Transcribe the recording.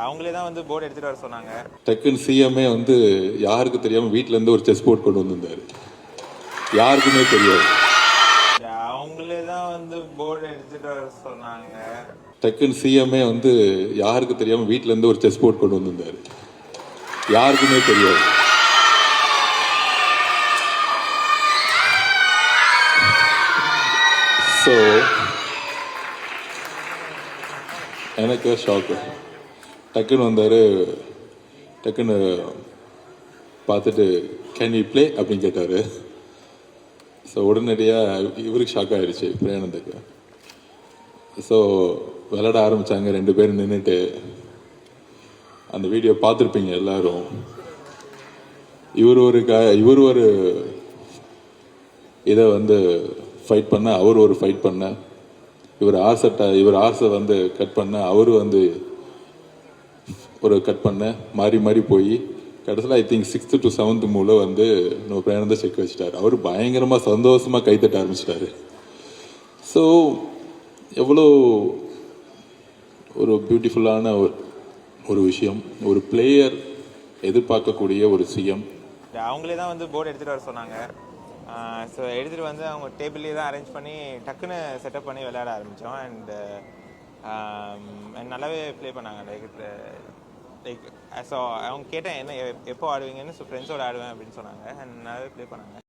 அவங்களே தான் வந்து போர்டு எடுத்துட்டு வர சொன்னாங்க. டக்குன்னு சிஎம்ஏ வந்து யாருக்கு தெரியாம வீட்ல இருந்து ஒரு செஸ் போர்ட் கொண்டு வந்திருந்தாரு. யாருக்குமே தெரியாது. அவங்களே தான் வந்து போர்டு எடுத்துட்டு வர சொன்னாங்க. டக்குன்னு சிஎம்ஏ வந்து யாருக்கு தெரியாம வீட்ல இருந்து ஒரு செஸ் போர்ட் கொண்டு வந்திருந்தாரு. யாருக்குமே தெரியாது. ஸோ எனக்கு ஷாக்கு. டக்குன்னு வந்தார். டக்குன்னு பார்த்துட்டு கேன் யூ ப்ளே அப்படின்னு கேட்டார். ஸோ உடனடியாக இவருக்கு ஷாக் ஆகிடுச்சு பிரயானந்துக்கு. ஸோ விளையாட ஆரம்பித்தாங்க. 2 பேரும் நின்றுட்டு அந்த வீடியோ பார்த்துருப்பீங்க எல்லாரும். இவர் ஒரு இதை வந்து ஃபைட் பண்ண, அவர் ஒரு ஃபைட் பண்ண, இவர் ஆசை வந்து கட் பண்ண, அவர் வந்து ஒரு கட் பண்ண, மாறி மாறி போய் கடைசியில் I think 6th to 7th மூல வந்து நம்ம பிரயாணத்தை செக் வச்சுட்டார். அவர் பயங்கரமாக சந்தோஷமாக கைத்தட்ட ஆரம்பிச்சிட்டாரு. ஸோ எவ்வளோ ஒரு பியூட்டிஃபுல்லான ஒரு விஷயம். ஒரு பிளேயர் எதிர்பார்க்கக்கூடிய ஒரு சிஎம். அவங்களே தான் வந்து போர்டு எடுத்துகிட்டு வர சொன்னாங்க. ஸோ எடுத்துகிட்டு வந்து அவங்க டேபிள்லேயே தான் அரேஞ்ச் பண்ணி டக்குன்னு செட்டப் பண்ணி விளையாட ஆரம்பித்தோம். அண்ட் நல்லாவே ப்ளே பண்ணாங்க. லைக் ஸோ அவங்க கேட்டேன் என்ன எப்போ ஆடுவீங்கன்னு. ஸோ ஃப்ரெண்ட்ஸோடு ஆடுவேன் அப்படின்னு சொன்னாங்க. அண்ட் நல்லாவே ப்ளே பண்ணாங்க.